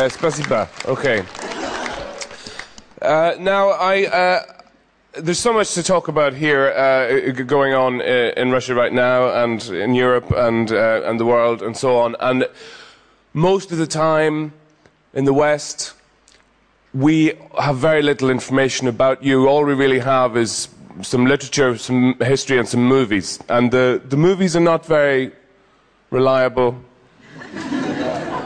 Spasiba. Okay. Now, there's so much to talk about here going on in Russia right now and in Europe and the world and so on. And most of the time in the West, we have very little information about you. All we really have is some literature, some history and some movies. And the movies are not very reliable.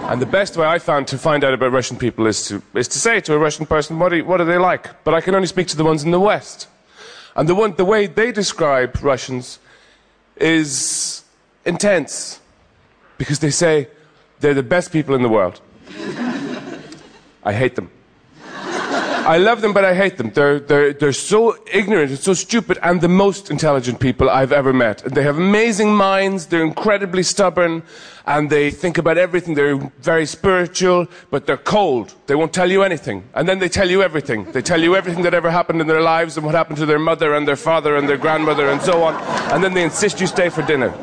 And the best way I found to find out about Russian people is to say to a Russian person, what are they like? But I can only speak to the ones in the West. And the way they describe Russians is intense. Because they say they're the best people in the world. I hate them. I love them, but I hate them. They're so ignorant and so stupid, and the most intelligent people I've ever met. They have amazing minds, they're incredibly stubborn, and they think about everything. They're very spiritual, but they're cold. They won't tell you anything. And then they tell you everything. They tell you everything that ever happened in their lives and what happened to their mother and their father and their grandmother and so on. And then they insist you stay for dinner.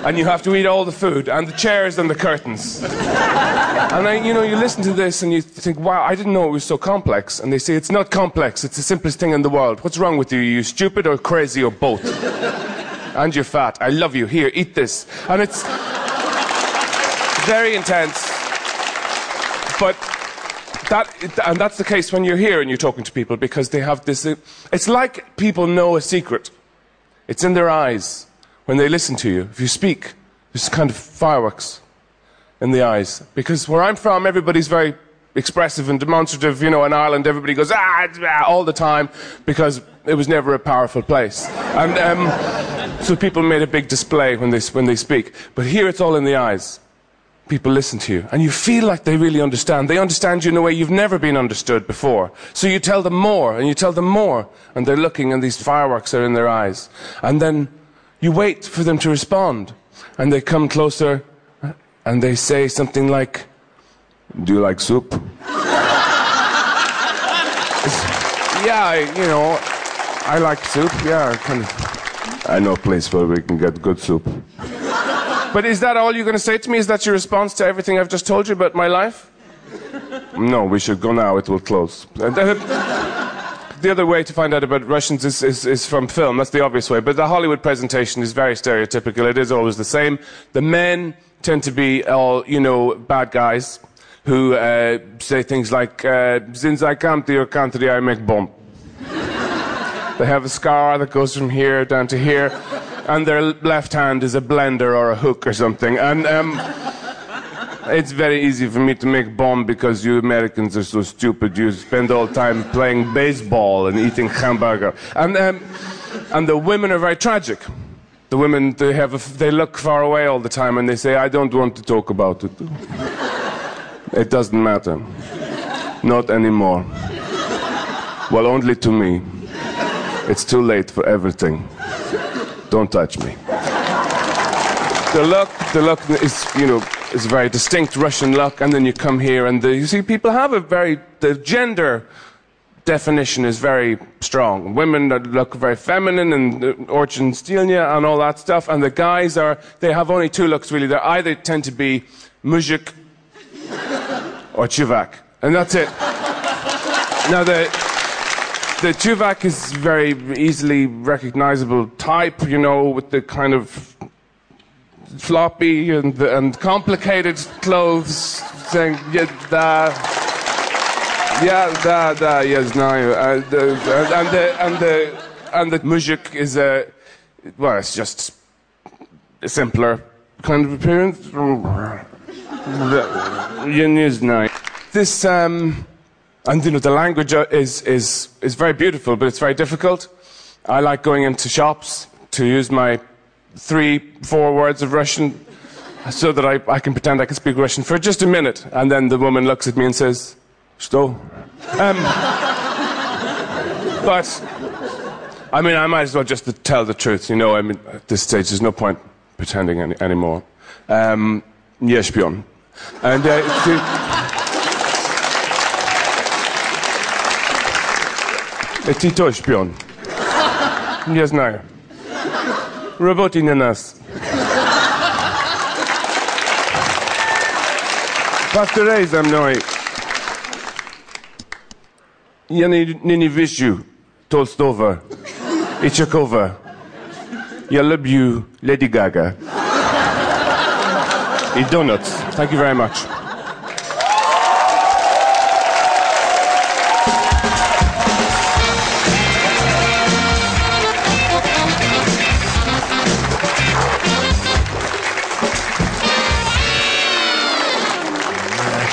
And you have to eat all the food, and the chairs and the curtains. And you listen to this and you think, wow, I didn't know it was so complex. And they say, it's not complex, it's the simplest thing in the world. What's wrong with you? Are you stupid or crazy or both? And you're fat. I love you. Here, eat this. And it's very intense. But that's the case when you're here and you're talking to people, because they have this... It's like people know a secret. It's in their eyes. When they listen to you, if you speak, there's kind of fireworks in the eyes. Because where I'm from, everybody's very expressive and demonstrative. In Ireland, everybody goes, all the time, because it was never a powerful place. And so people made a big display when they speak. But here it's all in the eyes. People listen to you, and you feel like they really understand. They understand you in a way you've never been understood before. So you tell them more, and you tell them more, and they're looking, and these fireworks are in their eyes. And then you wait for them to respond, and they come closer, and they say something like, do you like soup? Yeah, I like soup, yeah, I know a place where we can get good soup. But is that all you're going to say to me? Is that your response to everything I've just told you about my life? No, we should go now, it will close. The other way to find out about Russians is from film. That's the obvious way. But the Hollywood presentation is very stereotypical. It is always the same. The men tend to be all, bad guys who say things like, since I come to your country, I make bomb. They have a scar that goes from here down to here, and their left hand is a blender or a hook or something. And it's very easy for me to make bomb because you Americans are so stupid. You spend all the time playing baseball and eating hamburger. And the women are very tragic. The women, they look far away all the time and they say, I don't want to talk about it. It doesn't matter. Not anymore. Well, only to me. It's too late for everything. Don't touch me. The look is, is a very distinct Russian look, and then you come here and you see people have the gender definition is very strong. Women that look very feminine and Orchin Stilnya and all that stuff, and the guys they have only two looks really. They either tend to be muzhik or chuvak, and that's it. Now the chuvak is very easily recognizable type, with the kind of floppy and complicated clothes, saying yes now, and the muzhik is it's just a simpler kind of appearance. This and the language is very beautiful, but it's very difficult. I like going into shops to use my 3-4 words of Russian so that I can pretend I can speak Russian for just a minute, and then the woman looks at me and says, "Что?" But I might as well just tell the truth, at this stage there's no point pretending anymore. Nie śpią. And Ty to śpią. Nie знаю. Работай на нас. Pastorei ze mnou. Já není vyžu Tolstova i Čechova. Já lubiu Lady Gaga. I donuts. Thank you very much.